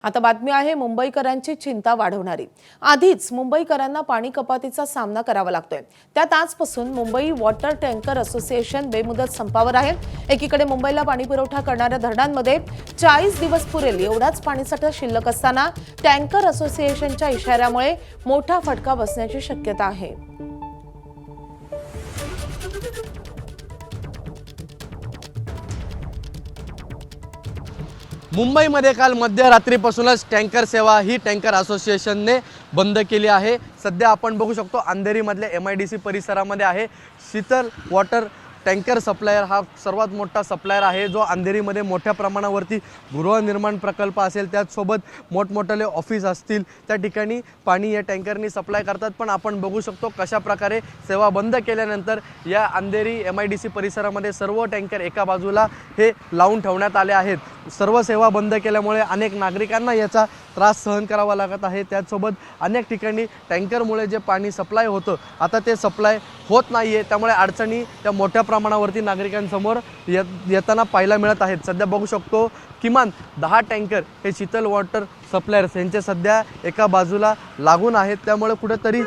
आता बातमी आहे मुंबईकरांची चिंता वाढवणारी। आधीच मुंबईकरांना पाणी कपातीचा सामना करावा लागतोय। त्यात आजपासून मुंबई वॉटर टँकर असोसिएशन बेमुदत संपावर आहे। एकीकडे मुंबईला पाणी पुरवठा करणाऱ्या धरणांमध्ये 40 दिवस पुरेल एवढाच पाणीसाठा शिल्लक असताना टँकर असोसिएशनच्या इशाऱ्यामुळे मोठा फटका बसण्याची शक्यता आहे। मुंबईमध्ये काल मध्यरात्रीपासूनच टँकर सेवा ही टँकर असोसिएशनने बंद केली आहे। सध्या आपण बघू शकतो अंधेरीमधल्या MIDC परिसरामध्ये आहे। शीतल वॉटर टँकर सप्लायर हा सर्वात मोठा सप्लायर आहे, जो अंधेरीमध्ये मोठ्या प्रमाणावरती गृहनिर्माण प्रकल्प असेल, त्याचसोबत मोठमोठे ऑफिस असतील, त्या ठिकाणी पाणी या टँकरनी सप्लाय करतात। पण आपण बघू शकतो कशा प्रकारे सेवा बंद केल्यानंतर या अंधेरी MIDC परिसरामध्ये सर्व टँकर एका बाजूला हे लावून ठेवण्यात आले आहेत। सर्व सेवा बंद केल्यामुळे अनेक नागरिकांना याचा त्रास सहन करावा लागत आहे। त्याचसोबत अनेक ठिकाणी टँकरमुळे जे पाणी सप्लाय होतं आता ते सप्लाय होत नाहीये, त्यामुळे अडचणी त्या मोठ्या प्रमाणावरती नागरिकांसमोर येताना पाहायला मिळत आहेत। सध्या बघू शकतो किमान 10 टँकर हे शीतल वॉटर सप्लायर्स यांचे सध्या एका बाजूला लागून आहेत, त्यामुळे कुठेतरी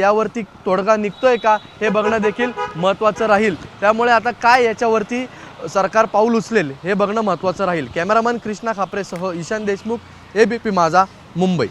यावरती तोडगा निघतोय का हे बघणं देखील महत्त्वाचं राहील। त्यामुळे आता काय याच्यावरती सरकार पाऊल उचलेल हे बघणं महत्त्वाचं राहील। कॅमेरामन कृष्णा खापरेसह ईशान देशमुख, ABP माझा, मुंबई।